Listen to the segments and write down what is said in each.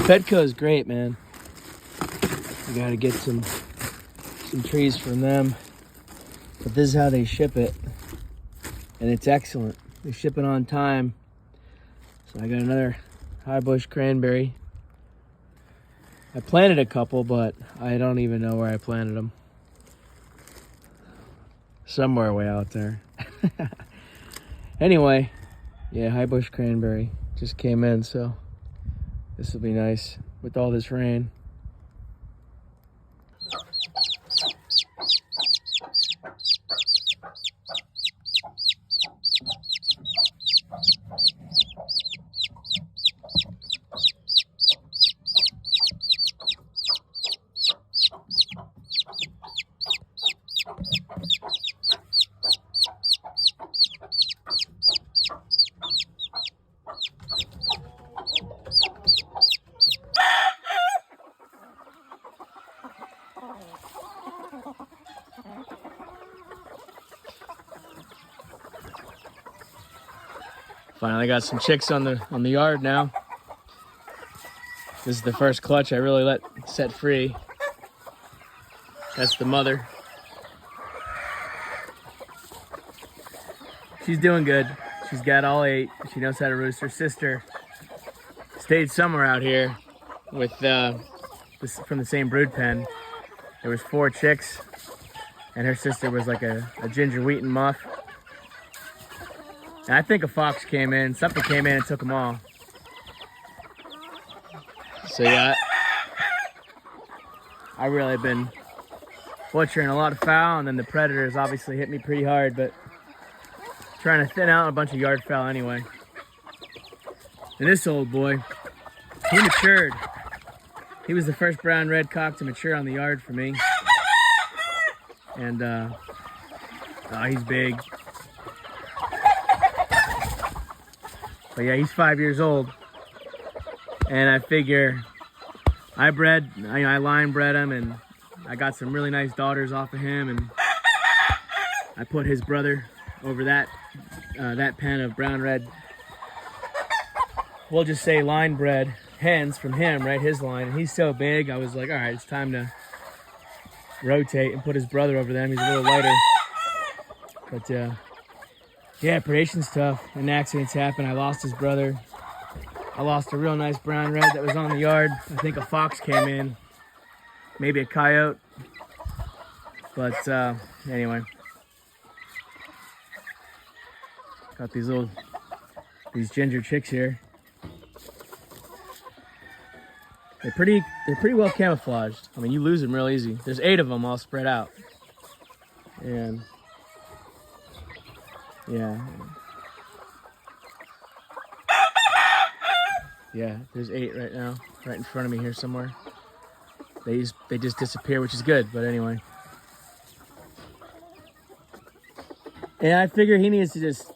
Petco is great, man. You gotta get some trees from them. But this is how they ship it. And it's excellent. They ship it on time. So I got another high bush cranberry. I planted a couple, but I don't even know where I planted them. Somewhere way out there. Anyway, yeah, high bush cranberry just came in, so this will be nice with all this rain. Finally got some chicks on the yard now. This is the first clutch I really let set free. That's the mother. She's doing good. She's got all 8. She knows how to roost. Her sister stayed somewhere out here with from the same brood pen. There was 4 chicks, and her sister was like a ginger wheaten muff. And I think a fox came in. Something came in and took them all. So yeah, I really been butchering a lot of fowl, and then the predators obviously hit me pretty hard, but trying to thin out a bunch of yard fowl anyway. And this old boy, he matured. He was the first brown red cock to mature on the yard for me. And he's big. But yeah, he's 5 years old. And I figure I line bred him, and I got some really nice daughters off of him, and I put his brother over that pen of brown red, we'll just say line bred hens from him, right? His line. And he's so big, I was like, all right, it's time to rotate and put his brother over them. He's a little lighter. But yeah, predation's tough, and accidents happen. I lost his brother. I lost a real nice brown red that was on the yard. I think a fox came in, maybe a coyote. But anyway, got these ginger chicks here. They're pretty well camouflaged. I mean, you lose them real easy. There's 8 of them all spread out, and yeah. Yeah, there's 8 right now, right in front of me here somewhere. They just disappear, which is good, but anyway. And I figure he needs to just,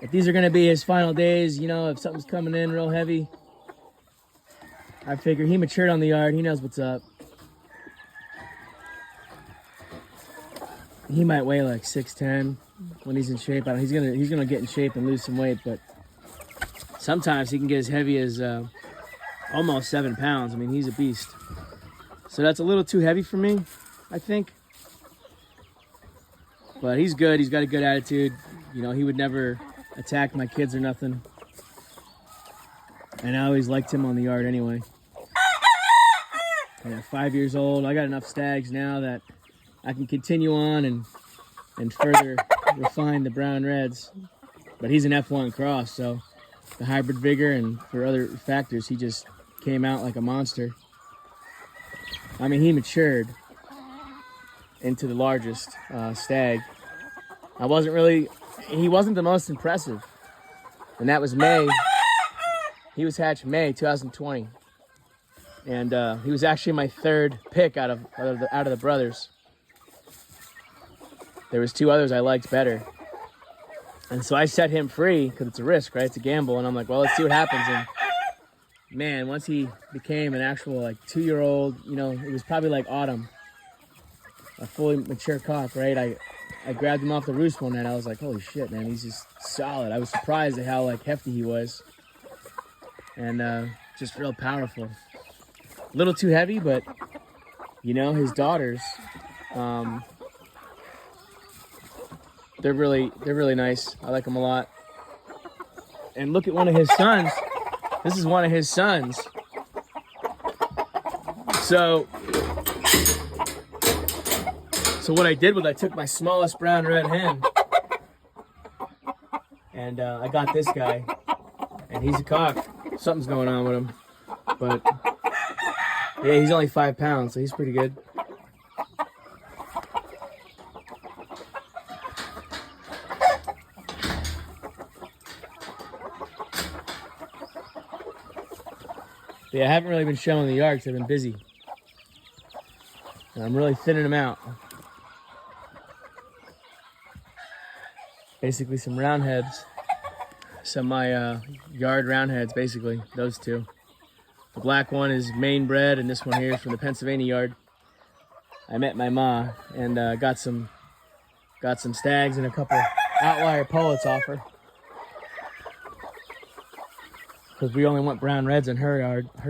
if these are gonna be his final days, you know, if something's coming in real heavy, I figure he matured on the yard, he knows what's up. He might weigh like 6'10" when he's in shape. He's gonna get in shape and lose some weight, but sometimes he can get as heavy as almost 7 pounds. I mean, he's a beast. So that's a little too heavy for me, I think. But he's good. He's got a good attitude. You know, he would never attack my kids or nothing. And I always liked him on the yard anyway. Yeah, 5 years old. I got enough stags now that I can continue on and further refine the brown reds. But he's an F1 cross, so the hybrid vigor and for other factors, he just came out like a monster. I mean, he matured into the largest stag. He wasn't the most impressive. And that was May. He was hatched May 2020. And he was actually my 3rd pick out of the brothers. There was 2 others I liked better. And so I set him free because it's a risk, right? It's a gamble. And I'm like, well, let's see what happens. And man, once he became an actual like 2-year-old, you know, it was probably like autumn, a fully mature cock, right? I grabbed him off the roost one night. I was like, holy shit, man, he's just solid. I was surprised at how like hefty he was, and just real powerful. A little too heavy, but you know, his daughters, they're really nice. I like them a lot. And look at one of his sons. This is one of his sons. So what I did was I took my smallest brown red hen, and I got this guy, and he's a cock. Something's going on with him, but yeah, he's only 5 pounds, so he's pretty good. Yeah, I haven't really been showing the yard because I've been busy. And I'm really thinning them out. Basically some round heads. Some of my yard round heads, basically, those two. The black one is Maine bred, and this one here is from the Pennsylvania yard. I met my ma and got some stags and a couple outlier pullets off her. Because we only want brown reds in her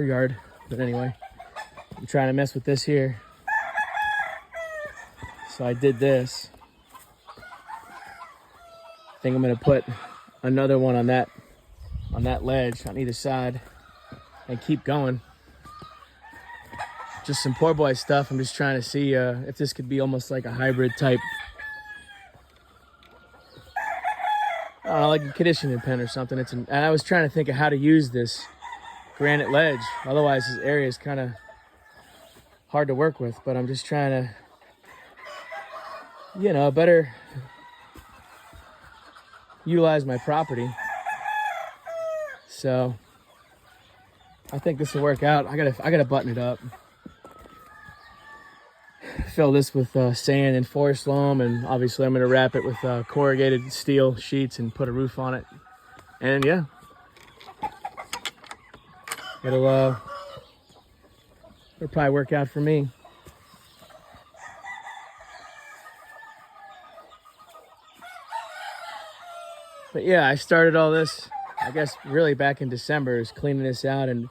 yard. But anyway, I'm trying to mess with this here. So I did this. I think I'm gonna put another one on that ledge on either side and keep going. Just some poor boy stuff. I'm just trying to see if this could be almost like a hybrid type. I don't know, like a conditioning pen or something. And I was trying to think of how to use this granite ledge. Otherwise, this area is kind of hard to work with. But I'm just trying to, you know, better utilize my property. So I think this will work out. I gotta button it up. Fill this with sand and forest loam, and obviously I'm gonna wrap it with corrugated steel sheets and put a roof on it. And yeah, it'll probably work out for me. But yeah, I started all this, I guess, really back in December, is cleaning this out and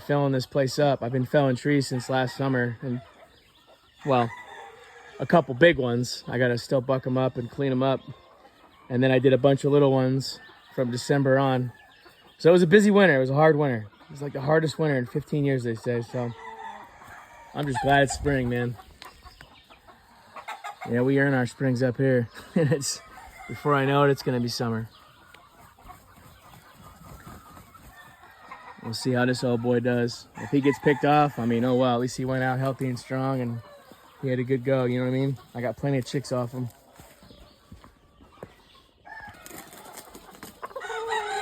filling this place up. I've been felling trees since last summer, and well, a couple big ones. I gotta still buck them up and clean them up. And then I did a bunch of little ones from December on. So it was a busy winter. It was a hard winter. It was like the hardest winter in 15 years, they say. So I'm just glad it's spring, man. Yeah, we earn our springs up here. And it's, before I know it, it's gonna be summer. We'll see how this old boy does. If he gets picked off, I mean, oh well, at least he went out healthy and strong and he had a good go, you know what I mean? I got plenty of chicks off him.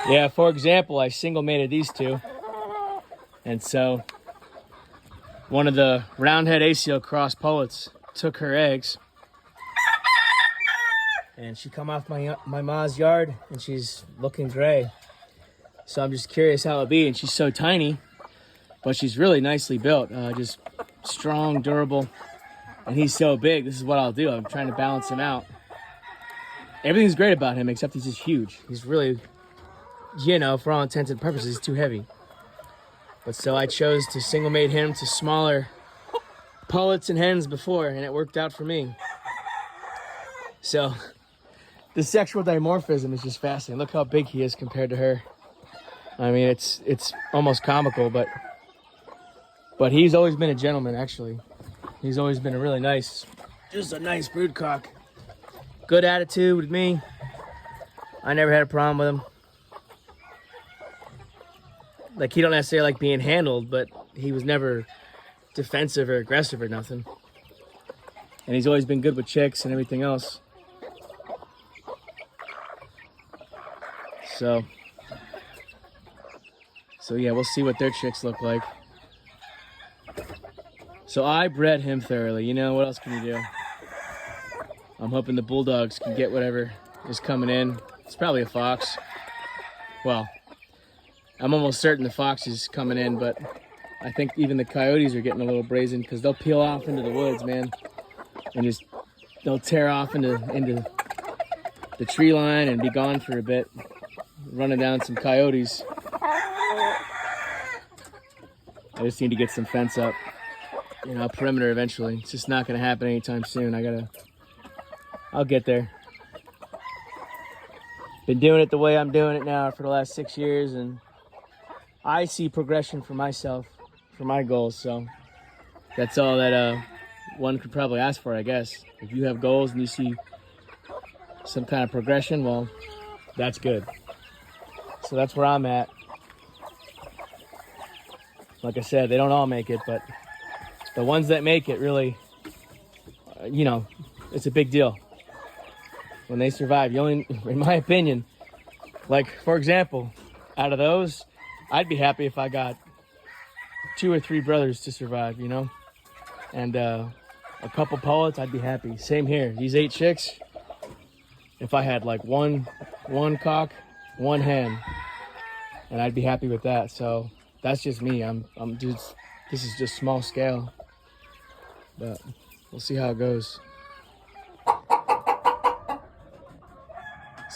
Yeah, for example, I single mated these two. And so one of the roundhead ACL cross pullets took her eggs. And she come off my ma's yard and she's looking gray. So I'm just curious how it'll be. And she's so tiny, but she's really nicely built. Just strong, durable. And he's so big. This is what I'll do. I'm trying to balance him out. Everything's great about him, except he's just huge. He's really, you know, for all intents and purposes, he's too heavy. But so I chose to single mate him to smaller pullets and hens before, and it worked out for me. So the sexual dimorphism is just fascinating. Look how big he is compared to her. I mean, it's almost comical, but he's always been a gentleman, actually. He's always been a really nice, just a nice broodcock. Good attitude with me. I never had a problem with him. Like, he don't necessarily like being handled, but he was never defensive or aggressive or nothing. And he's always been good with chicks and everything else. So yeah, we'll see what their chicks look like. So I bred him thoroughly. You know, what else can you do? I'm hoping the bulldogs can get whatever is coming in. It's probably a fox. Well, I'm almost certain the fox is coming in, but I think even the coyotes are getting a little brazen because they'll peel off into the woods, man. And just, they'll tear off into the tree line and be gone for a bit. Running down some coyotes. I just need to get some fence up, you know, perimeter eventually. It's just not gonna happen anytime soon. I'll get there. Been doing it the way I'm doing it now for the last 6 years, and I see progression for myself, for my goals. So that's all that one could probably ask for, I guess. If you have goals and you see some kind of progression, well, that's good. So that's where I'm at. Like I said, they don't all make it, but the ones that make it really, you know, it's a big deal. When they survive, you only, in my opinion, like, for example, out of those, I'd be happy if I got 2 or 3 brothers to survive, you know? And a couple pullets, I'd be happy. Same here. These 8 chicks, if I had like one cock, 1 hen, and I'd be happy with that. So that's just me. This is just small scale, but we'll see how it goes.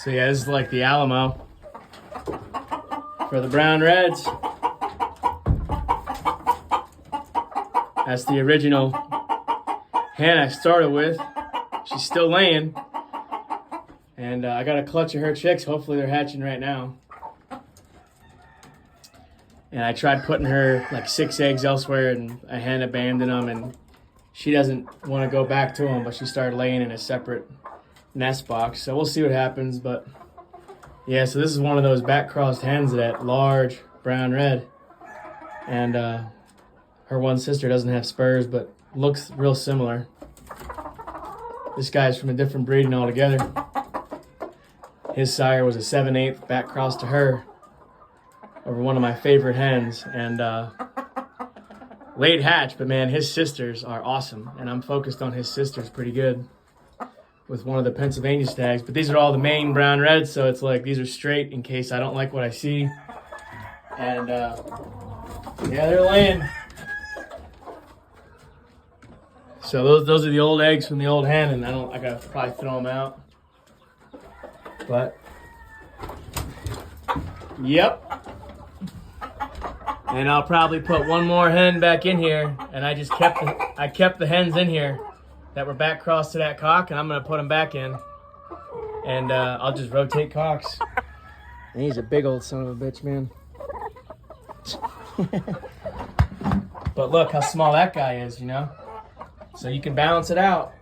So yeah, this is like the Alamo for the brown reds. That's the original hen I started with. She's still laying. And I got a clutch of her chicks. Hopefully they're hatching right now. And I tried putting her like 6 eggs elsewhere, and a hen abandoned them, and she doesn't want to go back to them, but she started laying in a separate nest box. So we'll see what happens. But yeah, so this is one of those back crossed hens, that large brown red. And her one sister doesn't have spurs, but looks real similar. This guy's from a different breeding altogether. His sire was a 7/8 back cross to her over one of my favorite hens, and late hatch, but man, his sisters are awesome, and I'm focused on his sisters pretty good with one of the Pennsylvania stags. But these are all the Maine brown reds, so it's like these are straight in case I don't like what I see. And yeah, they're laying. So those are the old eggs from the old hen, and I gotta probably throw them out. But yep. And I'll probably put one more hen back in here, and I kept the hens in here that were back crossed to that cock, and I'm gonna put them back in, and I'll just rotate cocks. And he's a big old son of a bitch, man. But look how small that guy is, you know? So you can balance it out.